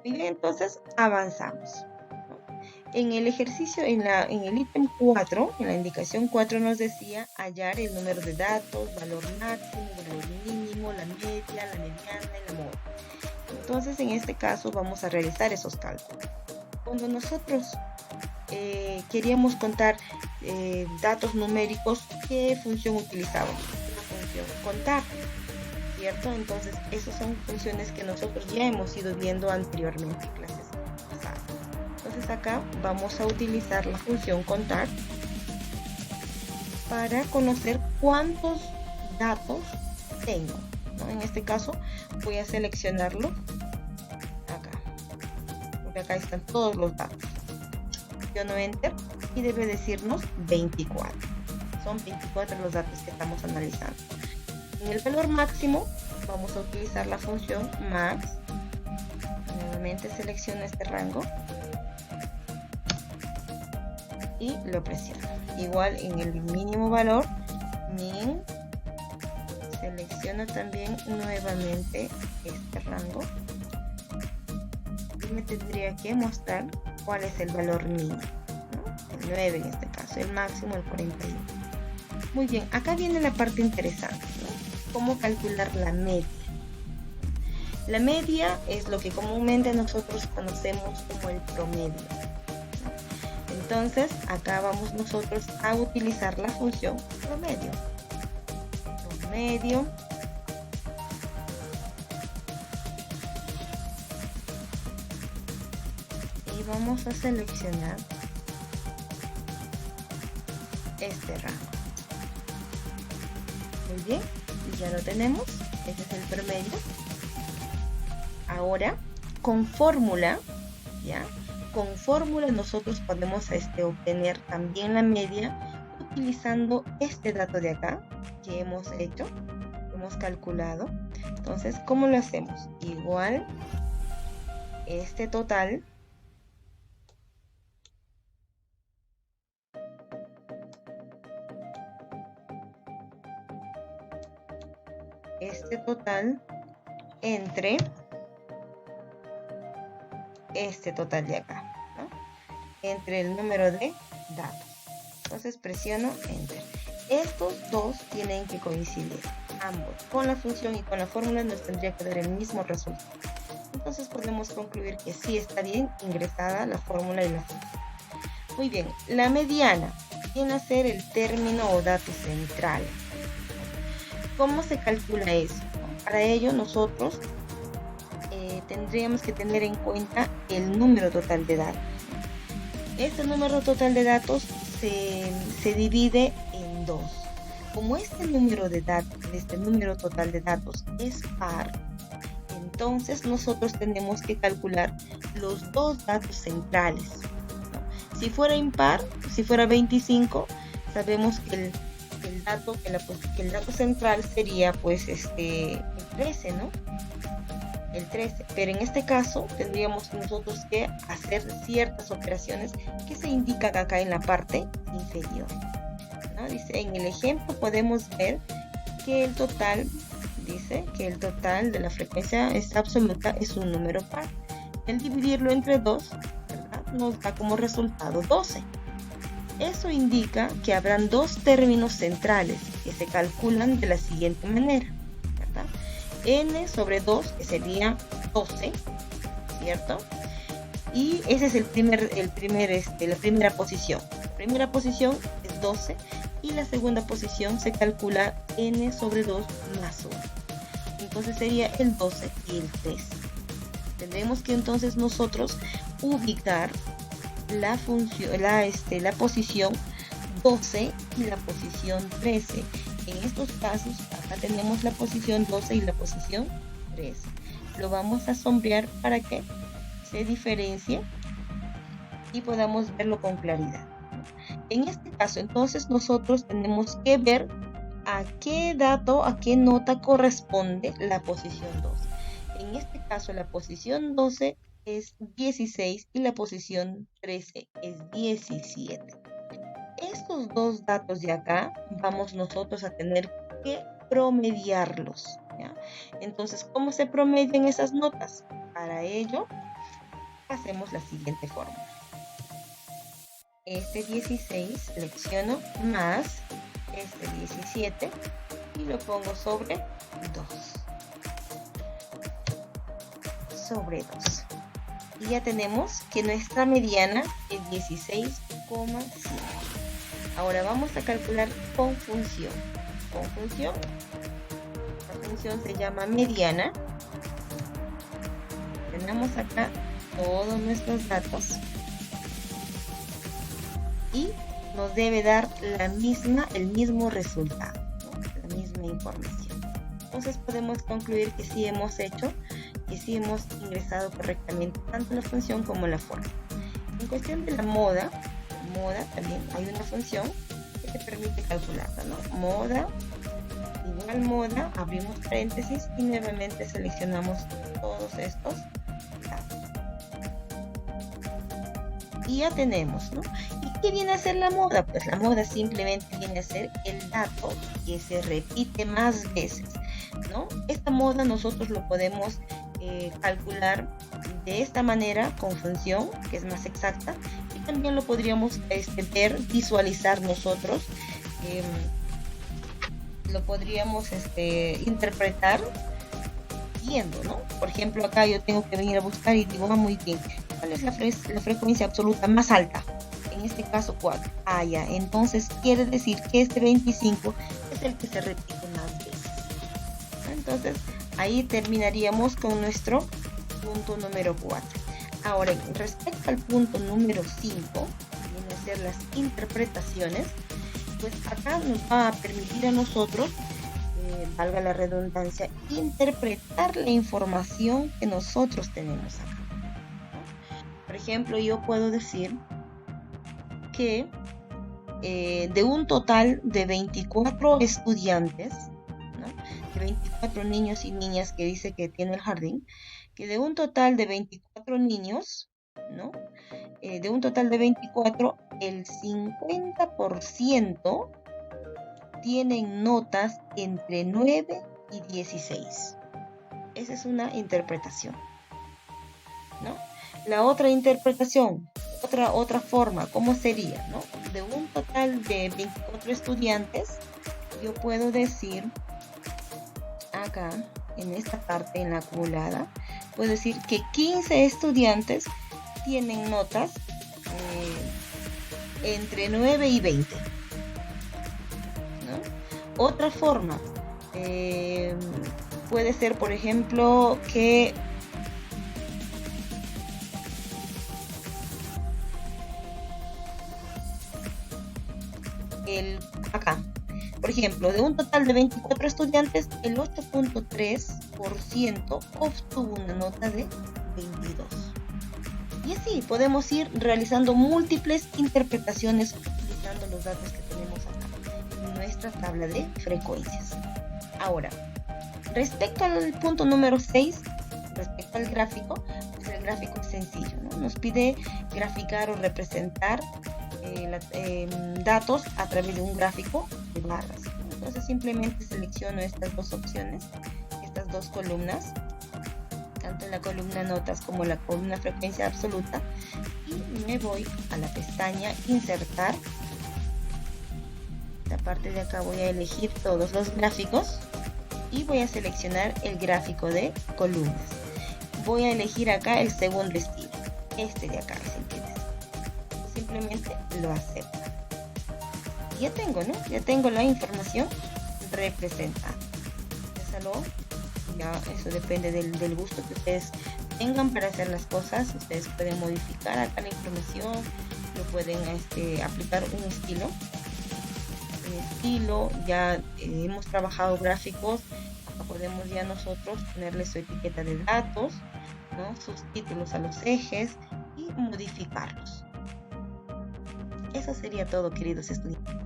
Muy bien, entonces avanzamos. En el ejercicio, en el ítem 4, en la indicación 4 nos decía hallar el número de datos, valor máximo, valor mínimo, la media, la mediana y la móvil. Entonces, en este caso vamos a realizar esos cálculos. Cuando nosotros queríamos contar datos numéricos, ¿qué función utilizábamos? La función contar, ¿cierto? Entonces, esas son funciones que nosotros ya hemos ido viendo anteriormente en clases pasadas. Entonces acá vamos a utilizar la función contar para conocer cuántos datos tengo, ¿no? En este caso voy a seleccionarlo acá, porque acá están todos los datos. Presiono enter y debe decirnos 24. Son 24 los datos que estamos analizando. En el valor máximo vamos a utilizar la función max. Nuevamente selecciono este rango y lo presiono. Igual en el mínimo valor, min, selecciono también nuevamente este rango y me tendría que mostrar cuál es el valor mínimo, ¿no? El 9 en este caso, el máximo el 41. Muy bien, acá viene la parte interesante, ¿no? Cómo calcular la media. La media es lo que comúnmente nosotros conocemos como el promedio. Entonces, acá vamos nosotros a utilizar la función promedio. Promedio. Y vamos a seleccionar este rango. Muy bien, ya lo tenemos. Este es el promedio. Ahora, con fórmula, ¿ya? Con fórmula nosotros podemos obtener también la media utilizando este dato de acá que hemos hecho, hemos calculado. Entonces, ¿cómo lo hacemos? Igual este total entre este total de acá, ¿no? Entre el número de datos. Entonces presiono enter. Estos dos tienen que coincidir, ambos. Con la función y con la fórmula nos tendría que dar el mismo resultado. Entonces podemos concluir que sí está bien ingresada la fórmula y la función. Muy bien, la mediana viene a ser el término o dato central. ¿Cómo se calcula eso? Para ello nosotros tendríamos que tener en cuenta el número total de datos. Este número total de datos se divide en dos. Como este número total de datos es par, entonces nosotros tenemos que calcular los dos datos centrales, ¿no? Si fuera impar, si fuera 25, sabemos que el dato central sería pues el 13, ¿no? El 13, pero en este caso tendríamos nosotros que hacer ciertas operaciones que se indican acá en la parte inferior, ¿no? Dice, en el ejemplo podemos ver que el total, dice que el total de la frecuencia es absoluta, es un número par. El dividirlo entre 2, ¿verdad?, nos da como resultado 12. Eso indica que habrán dos términos centrales que se calculan de la siguiente manera, ¿verdad? N sobre 2, que sería 12, ¿cierto? Y ese es la primera posición. La primera posición es 12 y la segunda posición se calcula N sobre 2 más 1. Entonces sería el 12 y el 13. Tendremos que entonces nosotros ubicar la posición 12 y la posición 13. En estos casos, acá tenemos la posición 12 y la posición 13. Lo vamos a sombrear para que se diferencie y podamos verlo con claridad. En este caso, entonces, nosotros tenemos que ver a qué dato, a qué nota corresponde la posición 12. En este caso, la posición 12 es 16 y la posición 13 es 17. Estos dos datos de acá vamos nosotros a tener que promediarlos, ¿ya? Entonces, ¿cómo se promedian esas notas? Para ello, hacemos la siguiente fórmula. Este 16 selecciono más este 17 y lo pongo sobre 2. Sobre 2. Y ya tenemos que nuestra mediana es 16,5. Ahora vamos a calcular con función. Con función. La función se llama mediana. Tenemos acá todos nuestros datos. Y nos debe dar el mismo resultado, ¿no? La misma información. Entonces podemos concluir que sí hemos ingresado correctamente tanto la función como la forma. En cuestión de la moda también hay una función que te permite calcularla, ¿no? Moda, igual moda, abrimos paréntesis y nuevamente seleccionamos todos estos datos. Y ya tenemos, ¿no? ¿Y qué viene a ser la moda? Pues la moda simplemente viene a ser el dato que se repite más veces, ¿no? Esta moda nosotros lo podemos calcular de esta manera con función, que es más exacta, y también lo podríamos visualizar nosotros, lo podríamos interpretar viendo, ¿no? Por ejemplo, acá yo tengo que venir a buscar y digo, muy bien, ¿cuál es la frecuencia absoluta más alta? En este caso 4. Ya, entonces quiere decir que este 25 es el que se repite más veces. Entonces, ahí terminaríamos con nuestro punto número 4. Ahora, respecto al punto número 5, vienen a ser las interpretaciones, pues acá nos va a permitir a nosotros, valga la redundancia, interpretar la información que nosotros tenemos acá, ¿no? Por ejemplo, yo puedo decir que de un total de 24 estudiantes, ¿no? De 24 niños y niñas que dice que tiene el jardín, que de un total de 24 niños, ¿no? De un total de 24, el 50% tienen notas entre 9 y 16. Esa es una interpretación, ¿no? La otra interpretación, otra forma, ¿cómo sería, no? De un total de 24 estudiantes, yo puedo decir acá, en esta parte, en la acumulada, puedo decir que 15 estudiantes tienen notas entre 9 y 20, ¿no? Otra forma puede ser, por ejemplo, que acá, por ejemplo, de un total de 24 estudiantes, el 8.3% obtuvo una nota de 22. Y así podemos ir realizando múltiples interpretaciones utilizando los datos que tenemos acá en nuestra tabla de frecuencias. Ahora, respecto al punto número 6, respecto al gráfico, pues el gráfico es sencillo, ¿no? Nos pide graficar o representar datos a través de un gráfico de barras. Entonces simplemente selecciono estas dos opciones, estas dos columnas, tanto la columna notas como la columna frecuencia absoluta, y me voy a la pestaña insertar. La parte de acá voy a elegir todos los gráficos y voy a seleccionar el gráfico de columnas. Voy a elegir acá el segundo estilo, este de acá es el que simplemente lo acepto. Ya tengo, ¿no? Ya tengo la información representada. Ya eso depende del gusto que ustedes tengan para hacer las cosas. Ustedes pueden modificar acá la información, lo pueden aplicar un estilo. Ya hemos trabajado gráficos, acá podemos ya nosotros ponerle su etiqueta de datos, ¿no? Sus títulos a los ejes y modificarlos. Eso sería todo, queridos estudiantes.